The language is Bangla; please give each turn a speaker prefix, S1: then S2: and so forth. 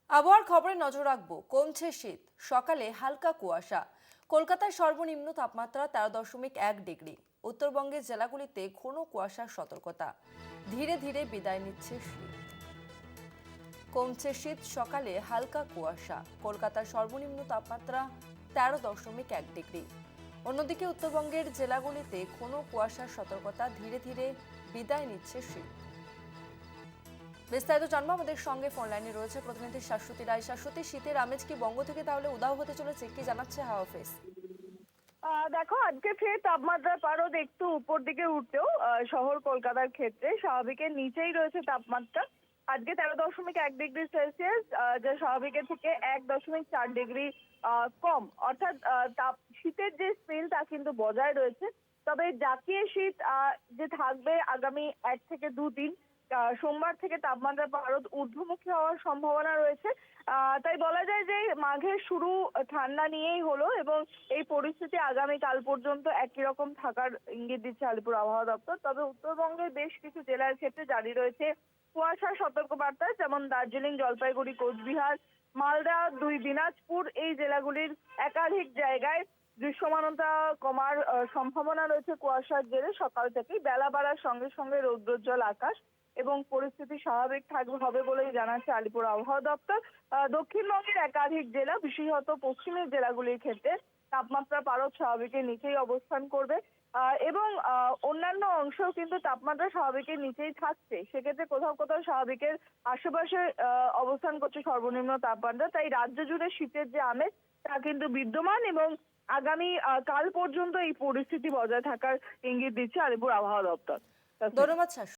S1: আবহাওয়ার খবরে নজর রাখবো। কমছে শীত, সকালে হালকা কুয়াশা। কলকাতার সর্বনিম্ন তাপমাত্রা 13.1 ডিগ্রি। উত্তরবঙ্গের জেলাগুলিতে ঘন কুয়াশার সতর্কতা। ধীরে ধীরে বিদায় নিচ্ছে শীত। কমছে শীত, সকালে হালকা কুয়াশা। কলকাতার সর্বনিম্ন তাপমাত্রা 13.1 ডিগ্রি। অন্যদিকে উত্তরবঙ্গের জেলাগুলিতে ঘন কুয়াশার সতর্কতা। ধীরে ধীরে বিদায় নিচ্ছে শীত। বিস্তারিত জানবো, আমাদের সঙ্গে ফোন লাইনে রয়েছে প্রতিনিধি শাশ্বতী রায়। শাশ্বতী, শীতের আমেজ কি বঙ্গ থেকে তাহলে উধাও হতে চলেছে? কি জানাচ্ছে হাওয়া অফিস?
S2: দেখো, আজকে ফের তাপমাত্রার পারদ একটু উপর দিকে উঠলেও শহর কলকাতার ক্ষেত্রে স্বাভাবিকের নিচেই রয়েছে তাপমাত্রা। আজকে 13.1 ডিগ্রি সেলসিয়াস, যা স্বাভাবিকের থেকে 1.4 ডিগ্রি কম। অর্থাৎ শীতের যে স্পেল তা কিন্তু বজায় রয়েছে। তবে জাঁকিয়ে শীত যে থাকবে আগামী 1 থেকে 2 দিন, সোমবার থেকে তাপমাত্রার পারদ ঊর্ধ্বমুখী হওয়ার সম্ভাবনা রয়েছে। তাই বলা যায় যে মাঘের শুরু ঠান্ডা নিয়েই হলো এবং এই পরিস্থিতি আগামীকাল পর্যন্ত একই রকম থাকার ইঙ্গিত দিচ্ছে আলিপুর আবহাওয়া দপ্তর। তবে উত্তরবঙ্গের বেশ কিছু জেলার ক্ষেত্রে জারি রয়েছে কুয়াশার সতর্কবার্তা, যেমন দার্জিলিং, জলপাইগুড়ি, কোচবিহার, মালদা, 2 দিনাজপুর এই জেলাগুলির একাধিক জায়গায় দৃশ্যমানতা কমার সম্ভাবনা রয়েছে কুয়াশার জেরে। সকাল থেকেই বেলা বাড়ার সঙ্গে সঙ্গে রৌদ্রোজ্জ্বল আকাশ এবং পরিস্থিতি স্বাভাবিক হবে বলেই জানাচ্ছে আলিপুর আবহাওয়া দপ্তর। দক্ষিণবঙ্গের একাধিক জেলা, বিশেষত পশ্চিমের জেলাগুলির ক্ষেত্রে তাপমাত্রা পারদ স্বাভাবিকের নিচেই অবস্থান করবে এবং অন্যান্য অংশেও কিন্তু তাপমাত্রা স্বাভাবিকের নিচেই থাকছে। সেক্ষেত্রে কোথাও কোথাও স্বাভাবিকের আশেপাশে অবস্থান করছে সর্বনিম্ন তাপমাত্রা। তাই রাজ্য জুড়ে শীতের যে আমেজ তা কিন্তু বিদ্যমান এবং আগামী কাল পর্যন্ত এই পরিস্থিতি বজায় থাকার ইঙ্গিত দিচ্ছে আলিপুর আবহাওয়া দপ্তর।
S1: ধন্যবাদ শাশ্বতী।